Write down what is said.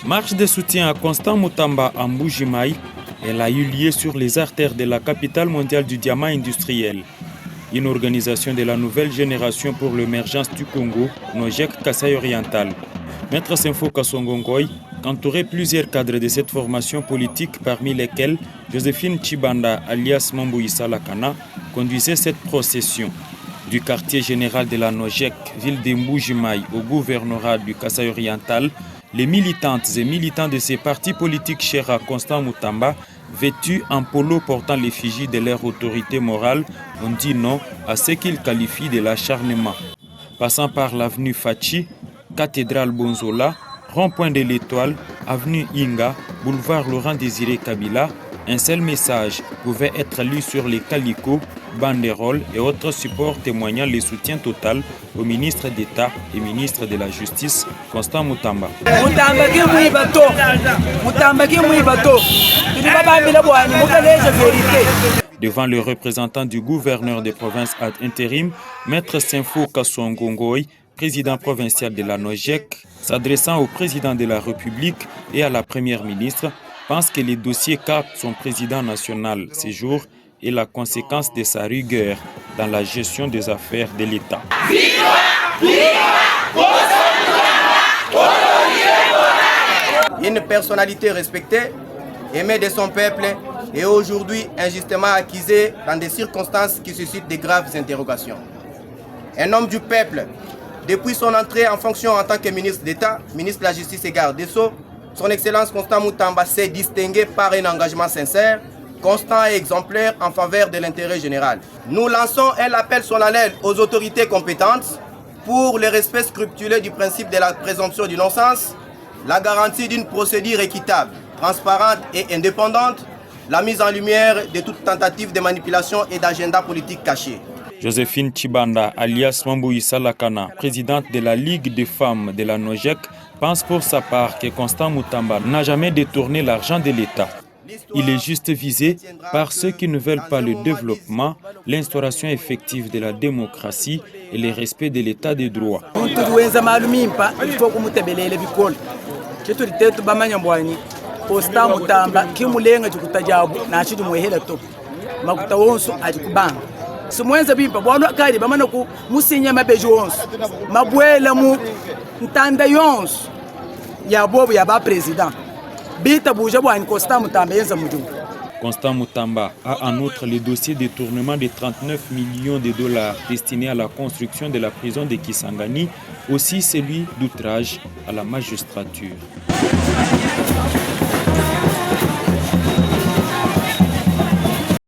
Marche de soutien à Constant Mutamba à Mbuji-Mayi. Elle a eu lieu sur les artères de la capitale mondiale du diamant industriel. Une organisation de la nouvelle génération pour l'émergence du Congo, Nojek Kasai Oriental. Maître Senfo Kasongongoy entourait plusieurs cadres de cette formation politique, parmi lesquels Joséphine Tshibanda alias Mamboui Salakana conduisait cette procession. Du quartier général de la Nojek, ville de Mbuji-Mayi, au gouvernorat du Kasai Oriental, les militantes et militants de ces partis politiques chers à Constant Mutamba, vêtus en polo portant l'effigie de leur autorité morale, ont dit non à ce qu'ils qualifient de l'acharnement. Passant par l'avenue Fachi, cathédrale Bonzola, rond-point de l'Étoile, avenue Inga, boulevard Laurent-Désiré Kabila, un seul message pouvait être lu sur les calicots, banderoles et autres supports témoignant le soutien total au ministre d'État et ministre de la Justice, Constant Mutamba. Devant le représentant du gouverneur de province ad intérim, Maître Senfo Kasongongoy, président provincial de la Nojek, s'adressant au président de la République et à la première ministre, pense que les dossiers qu'a son président national ces jours est la conséquence de sa rigueur dans la gestion des affaires de l'État. Une personnalité respectée, aimée de son peuple et aujourd'hui injustement accusée dans des circonstances qui suscitent de graves interrogations. Un homme du peuple, depuis son entrée en fonction en tant que ministre d'État, ministre de la Justice et garde des Sceaux, son Excellence Constant Mutamba s'est distingué par un engagement sincère, constant et exemplaire en faveur de l'intérêt général. Nous lançons un appel solennel aux autorités compétentes pour le respect scrupuleux du principe de la présomption d'innocence, la garantie d'une procédure équitable, transparente et indépendante, la mise en lumière de toute tentative de manipulation et d'agenda politique caché. Joséphine Tshibanda, alias Mamboui Salakana, présidente de la Ligue des femmes de la Nojek, pense pour sa part que Constant Mutamba n'a jamais détourné l'argent de l'État. Il est juste visé par ceux qui ne veulent pas le développement, l'instauration effective de la démocratie et le respect de l'État de droit. Simwenza bimpa bwana kali bamana ku musinya mabeji wonso mabwela mu ntanda yonso ya bobo ya ba president bita buja bwana Constant Mutamba yenza mujungu. Constant Mutamba a en outre le dossier de détournement de 39 millions de dollars destiné à la construction de la prison de Kisangani, aussi celui d'outrage à la magistrature.